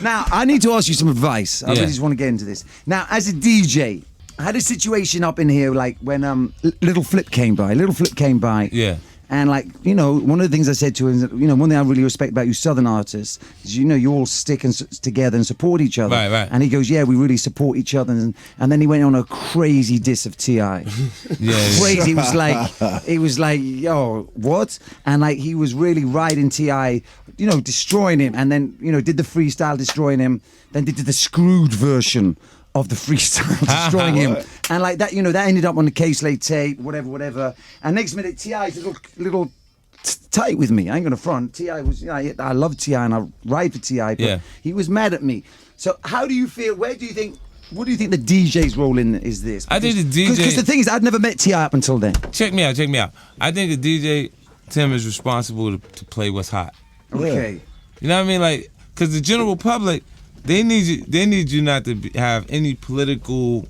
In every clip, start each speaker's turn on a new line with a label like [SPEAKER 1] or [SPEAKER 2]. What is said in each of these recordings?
[SPEAKER 1] Now, I need to ask you some advice. I really just want to get into this. Now, as a DJ, I had a situation up in here, like when Little Flip came by.
[SPEAKER 2] Yeah.
[SPEAKER 1] And like, you know, one of the things I said to him, is that, you know, one thing I really respect about you Southern artists is, you know, you all stick together and support each other.
[SPEAKER 2] Right.
[SPEAKER 1] And he goes, yeah, we really support each other. And then he went on a crazy diss of T.I. Crazy. It was like, yo, what? And like, he was really riding T.I., you know, destroying him. And then, you know, did the freestyle destroying him. Then did the screwed version of the freestyle destroying him. And like that, you know, that ended up on the K-Slate tape, whatever. And next minute, T.I.'s a little tight with me. I ain't gonna front. T.I. was, you know, I love T.I. and I ride for T.I., but he was mad at me. So how do you feel, what do you think the DJ's role in is this?
[SPEAKER 2] I think the DJ...
[SPEAKER 1] Because the thing is, I'd never met T.I. up until then.
[SPEAKER 2] Check me out. I think the DJ, Tim, is responsible to play what's hot.
[SPEAKER 1] Okay.
[SPEAKER 2] You know what I mean? Like, because the general public, they need you not to have any political,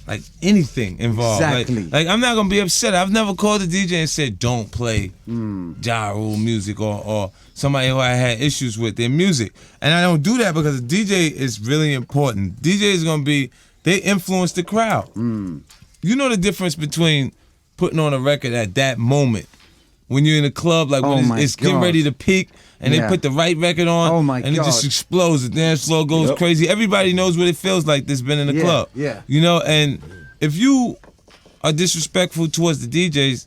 [SPEAKER 2] like, anything involved.
[SPEAKER 1] Exactly.
[SPEAKER 2] Like I'm not gonna be upset. I've never called the DJ and said don't play Ja Rule music or somebody who I had issues with their music. And I don't do that because the DJ is really important. DJ is gonna be, they influence the crowd. You know the difference between putting on a record at that moment when you're in a club, like when it's getting ready to peak. And they put the right record on, and it just explodes. The dance floor goes crazy. Everybody knows what it feels like that's been in the club.
[SPEAKER 1] Yeah.
[SPEAKER 2] You know, and if you are disrespectful towards the DJs,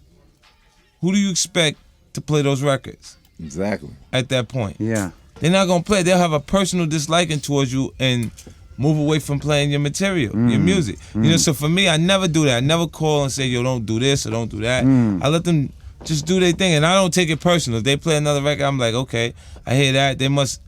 [SPEAKER 2] who do you expect to play those records?
[SPEAKER 3] Exactly.
[SPEAKER 2] At that point.
[SPEAKER 1] Yeah.
[SPEAKER 2] They're not going to play. They'll have a personal disliking towards you and move away from playing your material, your music. You know, so for me, I never do that. I never call and say, yo, don't do this or don't do that. I let them just do their thing, and I don't take it personal. If they play another record, I'm like, okay, I hear that. They must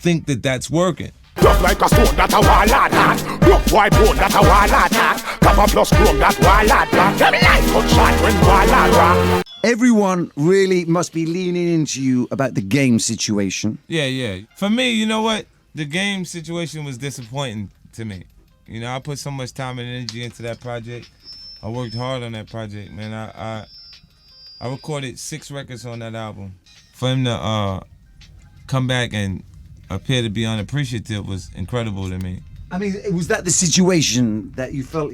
[SPEAKER 2] think that that's working.
[SPEAKER 4] Just like a stone that a wall attack. Look why bone that a wall attack. Copper plus chrome that wall attack. Them light gun shot when wall attack.
[SPEAKER 1] Everyone really must be leaning into you about the game situation.
[SPEAKER 2] Yeah. For me, you know what? The game situation was disappointing to me. You know, I put so much time and energy into that project. I worked hard on that project, man. I recorded 6 records on that album. For him to come back and appear to be unappreciative was incredible to me.
[SPEAKER 1] I mean, was that the situation that you felt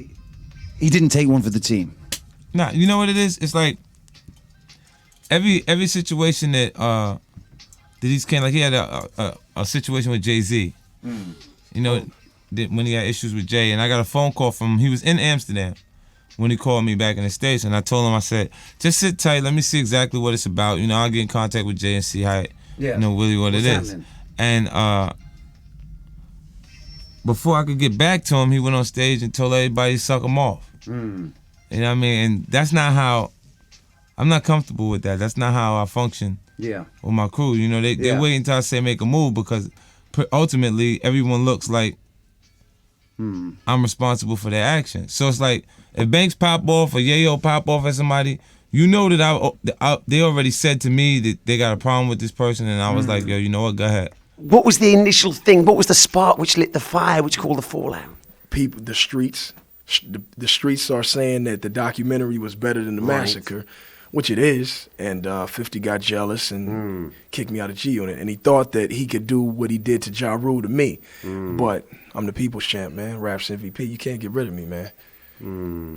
[SPEAKER 1] he didn't take one for the team?
[SPEAKER 2] Nah, you know what it is? It's like every situation that he's came, like he had a situation with Jay-Z. You know, when he had issues with Jay, and I got a phone call from him. He was in Amsterdam when he called me back in the States, and I told him, I said, just sit tight, let me see exactly what it's about. You know, I'll get in contact with Jay and see how you know, really what it is. And before I could get back to him, he went on stage and told everybody to suck him off. You know what I mean? And that's not how, I'm not comfortable with that. That's not how I function with my crew. You know, they're waiting until I say make a move, because ultimately everyone looks like I'm responsible for their actions. So it's like, if Banks pop off or Yayo pop off at somebody, you know that they already said to me that they got a problem with this person, and I was like, yo, you know what, go ahead.
[SPEAKER 5] What was the initial thing? What was the spark which lit the fire, which caused the fallout?
[SPEAKER 6] People, the streets are saying that the documentary was better than the massacre, which it is, and 50 got jealous and kicked me out of G-Unit, and he thought that he could do what he did to Ja Rule to me, but I'm the people's champ, man, Raps MVP, you can't get rid of me, man.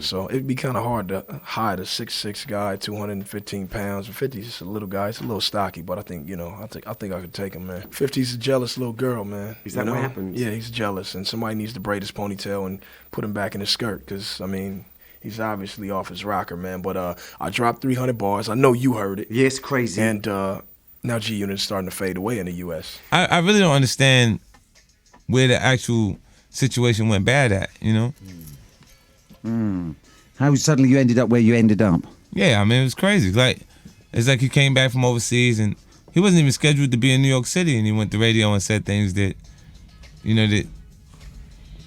[SPEAKER 6] So it'd be kind of hard to hide a 6'6" guy, 215 pounds. 50's just a little guy. He's a little stocky, but I think, you know, I think I could take him, man. 50's a jealous little girl, man.
[SPEAKER 5] Is that what happens?
[SPEAKER 6] Yeah, he's jealous, and somebody needs to braid his ponytail and put him back in his skirt, because, I mean, he's obviously off his rocker, man. But I dropped 300 bars. I know you heard it.
[SPEAKER 1] Yes, crazy.
[SPEAKER 6] And now G-Unit's starting to fade away in the U.S.
[SPEAKER 2] I really don't understand where the actual situation went bad at, you know?
[SPEAKER 1] How suddenly you ended up where you ended up?
[SPEAKER 2] Yeah, I mean, it was crazy. It's like he came back from overseas, and he wasn't even scheduled to be in New York City, and he went to radio and said things that, you know, that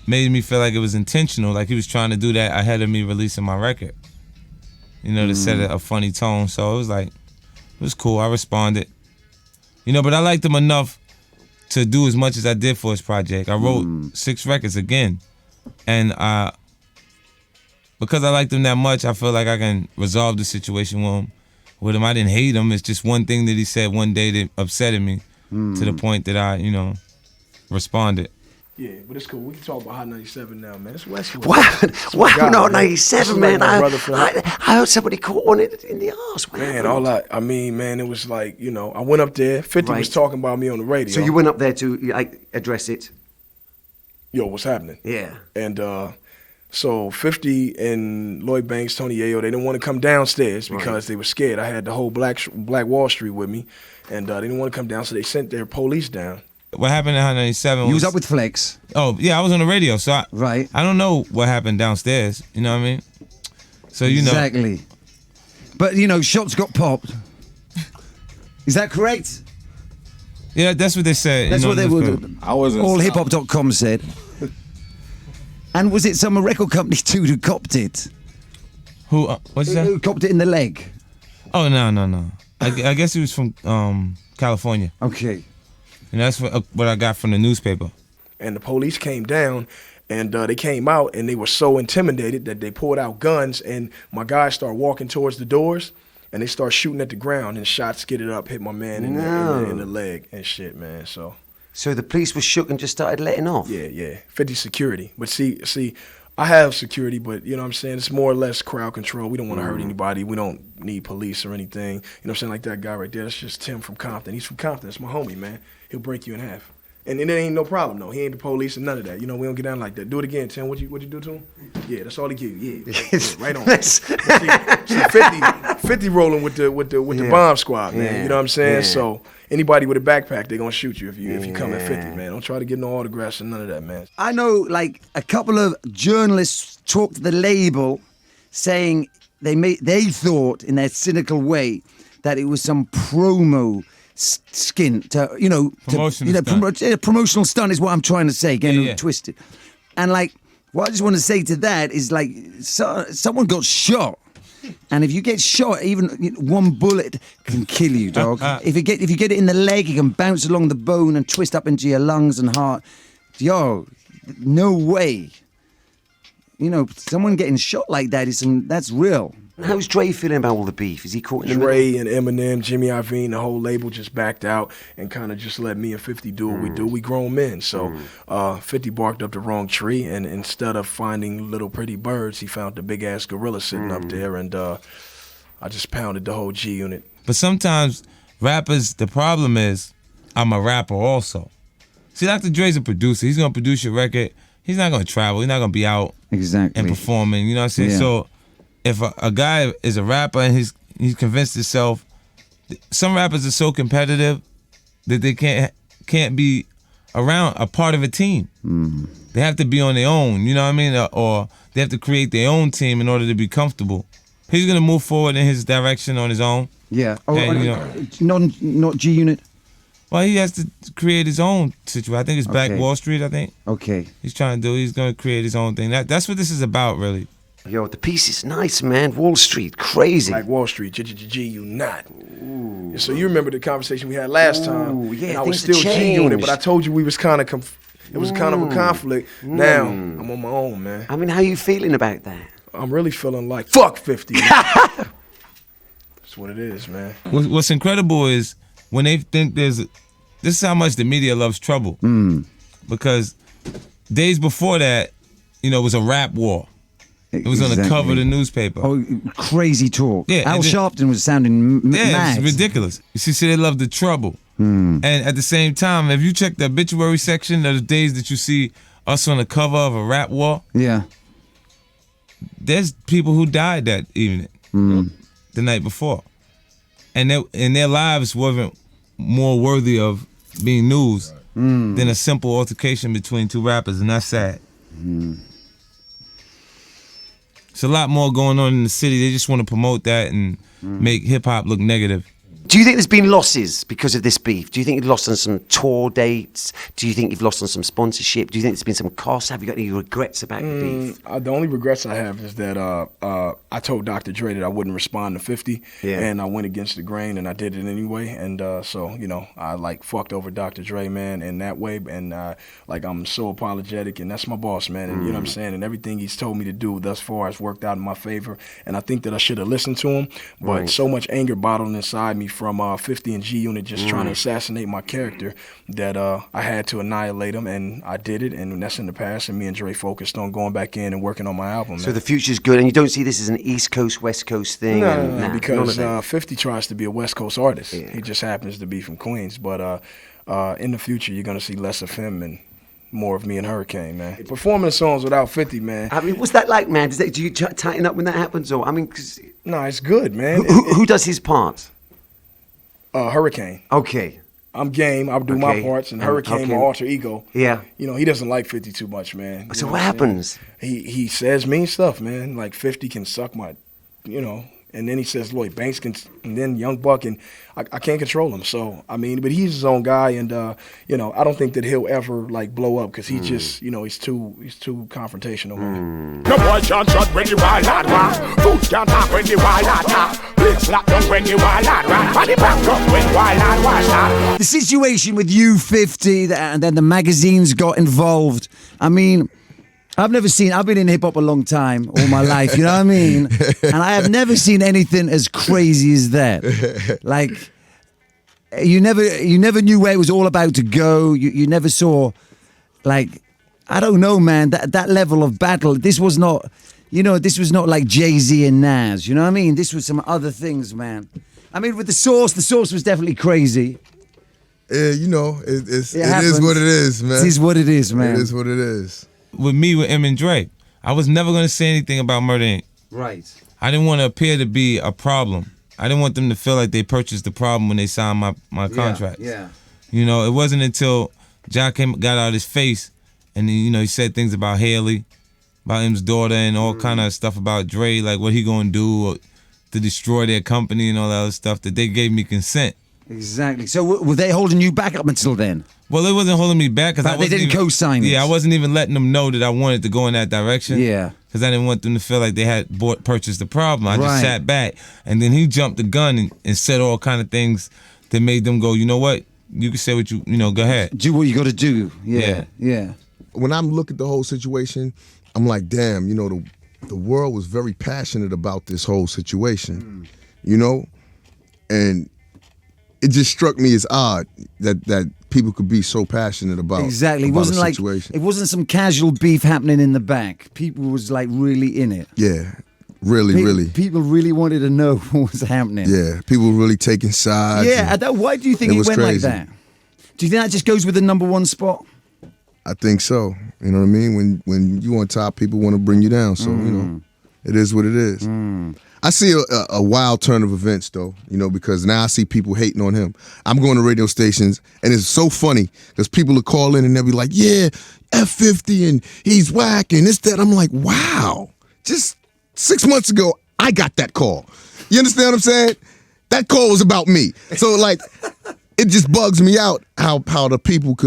[SPEAKER 2] made me feel like it was intentional, like he was trying to do that ahead of me releasing my record, you know, to set a funny tone. So it was like, it was cool. I responded, you know, but I liked him enough to do as much as I did for his project. I wrote 6 records again, and because I liked him that much, I feel like I can resolve the situation with him. I didn't hate him. It's just one thing that he said one day that upset me to the point that I, you know, responded.
[SPEAKER 6] Yeah, but it's cool. We can talk about Hot 97 now, man. It's Westwood.
[SPEAKER 5] What happened on 97, man?
[SPEAKER 6] Like
[SPEAKER 5] I heard somebody caught one in the arse.
[SPEAKER 6] Man, I mean, man, it was like, you know, I went up there. 50 was talking about me on the radio.
[SPEAKER 5] So you went up there to like address it?
[SPEAKER 6] Yo, what's happening?
[SPEAKER 5] Yeah.
[SPEAKER 6] And so 50 and Lloyd Banks, Tony Yayo, they didn't want to come downstairs because they were scared. I had the whole Black Wall Street with me, and they didn't want to come down, so they sent their police down.
[SPEAKER 2] What happened at Hot 97
[SPEAKER 1] You was up with Flex.
[SPEAKER 2] Oh, yeah, I was on the radio, so I don't know what happened downstairs, you know what I mean? So, you know.
[SPEAKER 1] Exactly. But, you know, shots got popped. Is that correct?
[SPEAKER 2] Yeah, that's what they said.
[SPEAKER 1] That's what they would.
[SPEAKER 3] I wasn't.
[SPEAKER 1] Allhiphop.com said. And was it some record company too who copped it?
[SPEAKER 2] Who, what's that?
[SPEAKER 1] Who copped it in the leg?
[SPEAKER 2] Oh, no. I guess he was from California.
[SPEAKER 1] Okay.
[SPEAKER 2] And that's what I got from the newspaper.
[SPEAKER 6] And the police came down, and they came out, and they were so intimidated that they pulled out guns, and my guys started walking towards the doors, and they started shooting at the ground, and shots skidded up, hit my man in the leg and shit, man. So
[SPEAKER 5] the police were shook and just started letting off?
[SPEAKER 6] Yeah. 50 security. But see, I have security, but you know what I'm saying? It's more or less crowd control. We don't want to hurt anybody. We don't need police or anything. You know what I'm saying? Like that guy right there, that's just Tim from Compton. He's from Compton. That's my homie, man. He'll break you in half. And it ain't no problem, though. He ain't the police and none of that. You know, we don't get down like that. Do it again, Tim. What you do to him? Yeah, that's all he give you. Yeah, right on. see, 50 rolling with the bomb squad, man.
[SPEAKER 5] Yeah.
[SPEAKER 6] You know what I'm saying?
[SPEAKER 5] Yeah.
[SPEAKER 6] So anybody with a backpack, they're gonna shoot you if you come at 50, man. Don't try to get no autographs and none of that, man.
[SPEAKER 1] I know, like, a couple of journalists talked to the label saying they thought, in their cynical way, that it was some promo stint, promotional stunt is what I'm trying to say, getting twisted. And like, what I just want to say to that is like, someone got shot, and if you get shot, even one bullet can kill you, dog. If you get it in the leg, it can bounce along the bone and twist up into your lungs and heart. Yo, no way. You know, someone getting shot like that that's real.
[SPEAKER 5] How's Dre feeling about all the beef? Is he caught in the
[SPEAKER 6] Dre
[SPEAKER 5] middle?
[SPEAKER 6] and Eminem, Jimmy Iovine, the whole label just backed out and kind of just let me and 50 do what we do. We grown men. So 50 barked up the wrong tree, and instead of finding little pretty birds, he found the big-ass gorilla sitting up there, and I just pounded the whole G unit.
[SPEAKER 2] But sometimes rappers, the problem is I'm a rapper also. See, Dr. Dre's a producer. He's going to produce your record. He's not going to travel. He's not going to be out and performing. You know what I'm saying?
[SPEAKER 1] Yeah.
[SPEAKER 2] So if a guy is a rapper and he's convinced himself, some rappers are so competitive that they can't be around a part of a team. They have to be on their own, you know what I mean? Or they have to create their own team in order to be comfortable. He's gonna move forward in his direction on his own.
[SPEAKER 1] Yeah.
[SPEAKER 2] And,
[SPEAKER 1] not G Unit.
[SPEAKER 2] Well, he has to create his own situation. I think it's Black Wall Street, I think.
[SPEAKER 1] Okay.
[SPEAKER 2] He's going to create his own thing. That's what this is about, really.
[SPEAKER 5] Yo, the piece is nice, man. Wall Street, crazy.
[SPEAKER 6] Black Wall Street, G you not. So you remember the conversation we had last time.
[SPEAKER 5] Yeah,
[SPEAKER 6] and I was still G Unit, but I told you we was kind of, it was kind of a conflict. Now, I'm on my own, man.
[SPEAKER 5] I mean, how you feeling about that?
[SPEAKER 6] I'm really feeling like, fuck 50. That's what it is, man.
[SPEAKER 2] What's incredible is when they think this is how much the media loves trouble. Because days before that, it was a rap war. It was on the cover of the newspaper.
[SPEAKER 1] Oh, crazy talk.
[SPEAKER 2] Yeah,
[SPEAKER 1] Al Sharpton was sounding mad.
[SPEAKER 2] It's ridiculous. You see, they love the trouble. And at the same time, if you check the obituary section, there's days that you see us on the cover of a rap war.
[SPEAKER 1] Yeah.
[SPEAKER 2] There's people who died that evening, the night before. And their lives wasn't more worthy of being news than a simple altercation between two rappers, and that's sad. It's a lot more going on in the city. They just want to promote that and make hip-hop look negative.
[SPEAKER 5] Do you think there's been losses because of this beef? Do you think you've lost on some tour dates? Do you think you've lost on some sponsorship? Do you think there's been some costs? Have you got any regrets about the beef?
[SPEAKER 6] The only regrets I have is that I told Dr. Dre that I wouldn't respond to 50, and I went against the grain, and I did it anyway. And so, I fucked over Dr. Dre, man, in that way. And I'm so apologetic, and that's my boss, man. And you know what I'm saying? And everything he's told me to do thus far has worked out in my favor. And I think that I should have listened to him, but so much anger bottled inside me from 50 and G Unit just trying to assassinate my character that I had to annihilate him, and I did it, and that's in the past, and me and Dre focused on going back in and working on my album.
[SPEAKER 5] So the future's good, and you don't see this as an East Coast, West Coast thing?
[SPEAKER 6] No, because 50 tries to be a West Coast artist. Yeah. He just happens to be from Queens, but in the future, you're going to see less of him and more of me and Hurricane, man. Performing songs without 50, man.
[SPEAKER 5] I mean, what's that like, man? Do you tighten up when that happens? Or, I mean,
[SPEAKER 6] no, it's good, man.
[SPEAKER 5] Who does his part?
[SPEAKER 6] Hurricane.
[SPEAKER 5] Okay.
[SPEAKER 6] I'm game. I'll do my parts, and Hurricane, my alter ego.
[SPEAKER 5] Yeah.
[SPEAKER 6] You know, he doesn't like 50 too much, man.
[SPEAKER 5] So what happens?
[SPEAKER 6] He says mean stuff, man. Like 50 can suck my, you know. And then he says Lloyd Banks can, and then Young Buck, and I can't control him. So I mean, but he's his own guy, and you know, I don't think that he'll ever like blow up because he just, you know, he's too confrontational.
[SPEAKER 4] No boy can't shot when the wild lad rock. Fools can't talk when the wild lad talk. Blicks lock down when the wild lad rock. Body back up when wild lad was start.
[SPEAKER 1] The situation with U50 and then the magazines got involved. I mean, I've been in hip hop a long time, all my life, you know what I mean? And I have never seen anything as crazy as that. Like, you never knew where it was all about to go. You never saw, like, I don't know, man, that level of battle. This was not, you know, this was not like Jay-Z and Nas, you know what I mean? This was some other things, man. I mean, with the source was definitely crazy.
[SPEAKER 3] Yeah, you know, it is what it is, man.
[SPEAKER 1] It is what it is, man.
[SPEAKER 3] It is what it is.
[SPEAKER 2] With me, with M and Dre, I was never going to say anything about Murder Inc.
[SPEAKER 1] Right.
[SPEAKER 2] I didn't want to appear to be a problem. I didn't want them to feel like they purchased the problem when they signed my contract.
[SPEAKER 1] Yeah.
[SPEAKER 2] You know, it wasn't until Jack got out his face and he, you know, he said things about Haley, about M's daughter, and all kind of stuff about Dre, like what he gonna do to destroy their company and all that other stuff, that they gave me consent.
[SPEAKER 1] Exactly. So were they holding you back up until then?
[SPEAKER 2] Well, they wasn't holding me back because
[SPEAKER 1] they didn't co-sign it.
[SPEAKER 2] Yeah, I wasn't even letting them know that I wanted to go in that direction.
[SPEAKER 1] Yeah.
[SPEAKER 2] Because I didn't want them to feel like they had purchased the problem. I just sat back, and then he jumped the gun and said all kind of things that made them go, you know what? You can say what you know, go ahead.
[SPEAKER 1] Do what you got to do. Yeah.
[SPEAKER 3] When I look at the whole situation, I'm like, damn, you know, the world was very passionate about this whole situation, you know? And it just struck me as odd that people could be so passionate about
[SPEAKER 1] exactly. It wasn't like it wasn't some casual beef happening in the back. People was like really in it.
[SPEAKER 3] Yeah, really.
[SPEAKER 1] People really wanted to know what was happening.
[SPEAKER 3] Yeah, people were really taking sides.
[SPEAKER 1] Yeah, why do you think it went
[SPEAKER 3] crazy.
[SPEAKER 1] like that? Do you think that just goes with the #1 spot?
[SPEAKER 3] I think so. You know what I mean? When you on top, people want to bring you down. So you know, it is what it is. I see a wild turn of events, though, you know, because now I see people hating on him. I'm going to radio stations, and it's so funny because people will call in and they'll be like, yeah, F50, and he's whack, and this, that. I'm like, wow. Just 6 months ago, I got that call. You understand what I'm saying? That call was about me. So, like, it just bugs me out how the people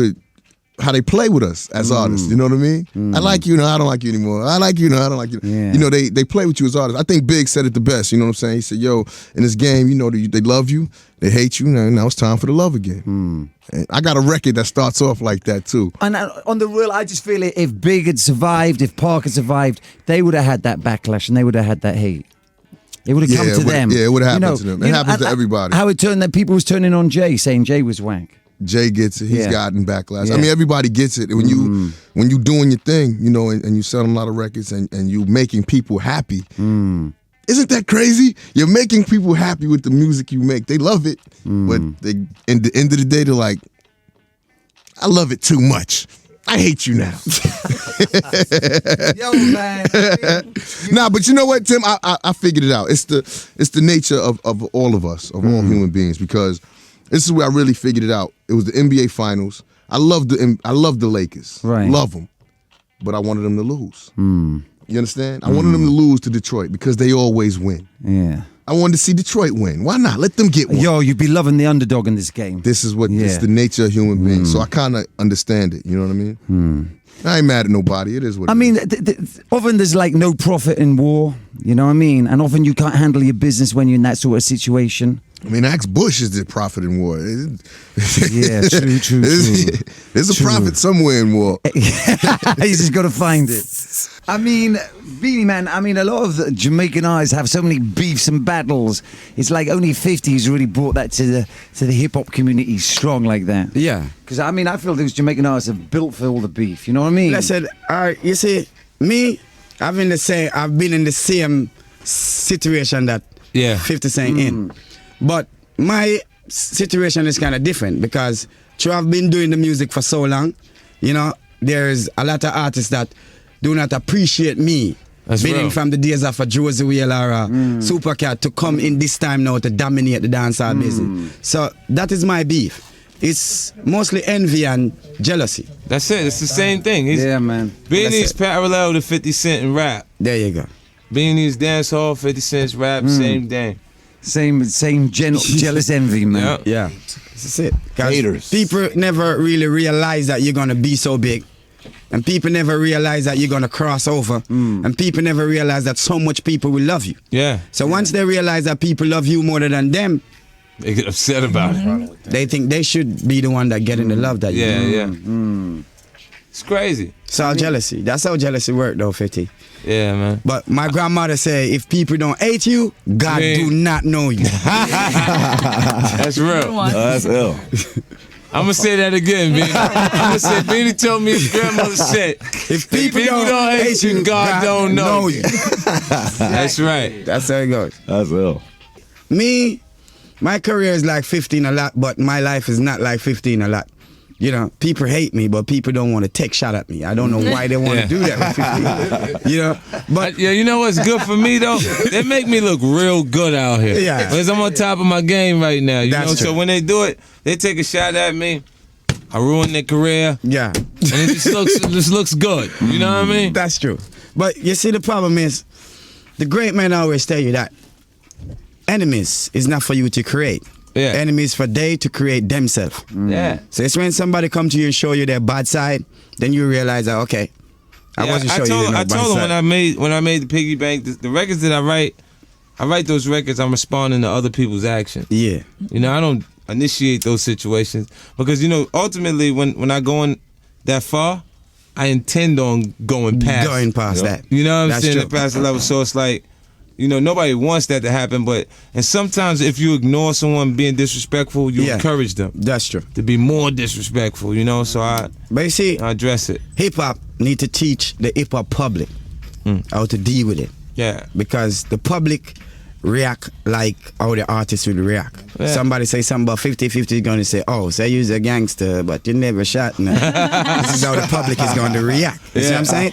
[SPEAKER 3] how they play with us as artists, you know what I mean? I like you, no, I don't like you anymore. I like you, no, I don't like you.
[SPEAKER 1] Yeah.
[SPEAKER 3] You know, they play with you as artists. I think Big said it the best, you know what I'm saying? He said, yo, in this game, you know, they love you, they hate you, now it's time for the love again. And I got a record that starts off like that, too.
[SPEAKER 1] And on the real, I just feel if Big had survived, if Park had survived, they would have had that backlash and they would have had that hate. It would have come to them.
[SPEAKER 3] Yeah, it would have happened to them. It happens to everybody.
[SPEAKER 1] How it turned that people was turning on Jay, saying Jay was whack.
[SPEAKER 3] Jay gets it. He's gotten backlash.
[SPEAKER 1] Yeah.
[SPEAKER 3] I mean, everybody gets it. When you doing your thing, you know, and you selling a lot of records and you making people happy. Isn't that crazy? You're making people happy with the music you make. They love it, but they, in the end of the day, they're like, I love it too much. I hate you now.
[SPEAKER 1] Yo, man.
[SPEAKER 3] Nah, but you know what, Tim? I figured it out. It's the nature of all of us, of all human beings, because this is where I really figured it out. It was the NBA Finals. I love the Lakers.
[SPEAKER 1] Right.
[SPEAKER 3] Love them. But I wanted them to lose. You understand? I wanted them to lose to Detroit because they always win.
[SPEAKER 1] Yeah.
[SPEAKER 3] I wanted to see Detroit win. Why not? Let them get one.
[SPEAKER 1] Yo, you'd be loving the underdog in this game.
[SPEAKER 3] This is what it's the nature of human beings. So I kind of understand it. You know what I mean? I ain't mad at nobody. It is what it is.
[SPEAKER 1] I mean, often there's like no profit in war. You know what I mean? And often you can't handle your business when you're in that sort of situation.
[SPEAKER 3] I mean, ask Bush is the prophet in war.
[SPEAKER 1] Yeah, true.
[SPEAKER 3] There's a prophet somewhere in war.
[SPEAKER 1] You just got to find it. I mean, Beanie Man, I mean, a lot of the Jamaican artists have so many beefs and battles. It's like only 50's really brought that to the hip-hop community strong like that.
[SPEAKER 7] Yeah.
[SPEAKER 1] Because, I mean, I feel those Jamaican artists are built for all the beef. You know what I mean?
[SPEAKER 7] Listen, you see, me, I've been in the same situation that 50 Cent in. But my situation is kind of different because I've been doing the music for so long. You know, there's a lot of artists that do not appreciate me.
[SPEAKER 2] That's
[SPEAKER 7] being
[SPEAKER 2] real.
[SPEAKER 7] from the days of a Josie Wheeler or Supercat to come in this time now to dominate the dancehall business. So that is my beef. It's mostly envy and jealousy.
[SPEAKER 2] That's it. It's the same thing.
[SPEAKER 1] Yeah, man.
[SPEAKER 2] Beanie's parallel to 50 Cent in rap.
[SPEAKER 7] There you go.
[SPEAKER 2] Beanie's dance hall, 50 Cent's rap, same thing.
[SPEAKER 1] Same jealous envy, man.
[SPEAKER 7] Yeah. That's it. 'Cause
[SPEAKER 3] Haters.
[SPEAKER 7] people never really realize that you're gonna be so big. And people never realize that you're gonna cross over. And people never realize that so much people will love you.
[SPEAKER 2] Yeah.
[SPEAKER 7] So once they realize that people love you more than them,
[SPEAKER 2] They get upset about it.
[SPEAKER 7] they think they should be the one that getting the love that you
[SPEAKER 2] Yeah,
[SPEAKER 7] get.
[SPEAKER 2] yeah. It's crazy.
[SPEAKER 7] It's all jealousy. That's how jealousy work though, 50.
[SPEAKER 2] Yeah, man.
[SPEAKER 7] But my grandmother say, if people don't hate you, God do not know you.
[SPEAKER 2] That's real.
[SPEAKER 3] That's ill.
[SPEAKER 2] I'm gonna say that again, Beanie. I'm gonna say Beanie told me his grandmother said,
[SPEAKER 7] If people don't hate you,
[SPEAKER 2] God don't know
[SPEAKER 7] you.
[SPEAKER 2] That's right.
[SPEAKER 7] That's how it goes.
[SPEAKER 3] That's ill.
[SPEAKER 7] Me, my career is like 15 a lot, but my life is not like 15 a lot. You know, people hate me, but people don't want to take shot at me. I don't know why they want to do that with 15. You know, but
[SPEAKER 2] Yeah, you know what's good for me though? They make me look real good out here.
[SPEAKER 7] Yeah.
[SPEAKER 2] Because I'm on top of my game right now. You
[SPEAKER 7] That's
[SPEAKER 2] know,
[SPEAKER 7] true.
[SPEAKER 2] so when they do it, they take a shot at me. I ruin their career,
[SPEAKER 7] yeah,
[SPEAKER 2] and it just looks good. You know what I mean?
[SPEAKER 7] that's true. But you see, the problem is, the great men always tell you that enemies is not for you to create.
[SPEAKER 2] Yeah.
[SPEAKER 7] Enemies for they to create themselves.
[SPEAKER 2] Yeah.
[SPEAKER 7] So it's when somebody come to you and show you their bad side, then you realize that okay, I wasn't showing you no
[SPEAKER 2] I
[SPEAKER 7] bad
[SPEAKER 2] told
[SPEAKER 7] side.
[SPEAKER 2] him when I made the piggy bank, the records that I write those records. I'm responding to other people's actions.
[SPEAKER 7] Yeah.
[SPEAKER 2] You know, I don't initiate those situations because you know ultimately when I go in that far, I intend on going past.
[SPEAKER 7] that.
[SPEAKER 2] You know what I'm
[SPEAKER 7] That's
[SPEAKER 2] saying?
[SPEAKER 7] true.
[SPEAKER 2] Past the level. So it's like, you know, nobody wants that to happen, and sometimes if you ignore someone being disrespectful, you encourage them
[SPEAKER 7] That's true.
[SPEAKER 2] to be more disrespectful, you know? So
[SPEAKER 7] But you see,
[SPEAKER 2] I address it.
[SPEAKER 7] hip hop need to teach the hip hop public how to deal with it.
[SPEAKER 2] Yeah.
[SPEAKER 7] Because the public react like how the artist will react.
[SPEAKER 2] Yeah.
[SPEAKER 7] Somebody say something about 50-50 is going to say, oh, say you're a gangster, but you never shot me. This is how the public is going to react. You see what I'm saying?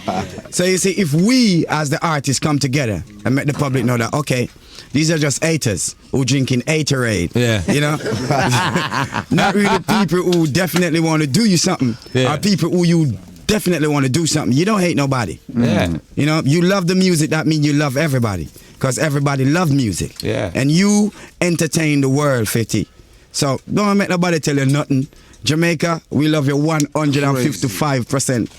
[SPEAKER 7] So you see, if we as the artists come together and make the public know that, okay, these are just haters who drinking Haterade.
[SPEAKER 2] Yeah.
[SPEAKER 7] You know? Not really people who definitely want to do you something.
[SPEAKER 2] Yeah.
[SPEAKER 7] Or people who you definitely want to do something. You don't hate nobody.
[SPEAKER 2] Yeah.
[SPEAKER 7] You know, you love the music, that means you love everybody. Because everybody love music.
[SPEAKER 2] Yeah.
[SPEAKER 7] And you entertain the world, 50. So don't make nobody tell you nothing. Jamaica, we love you 155%.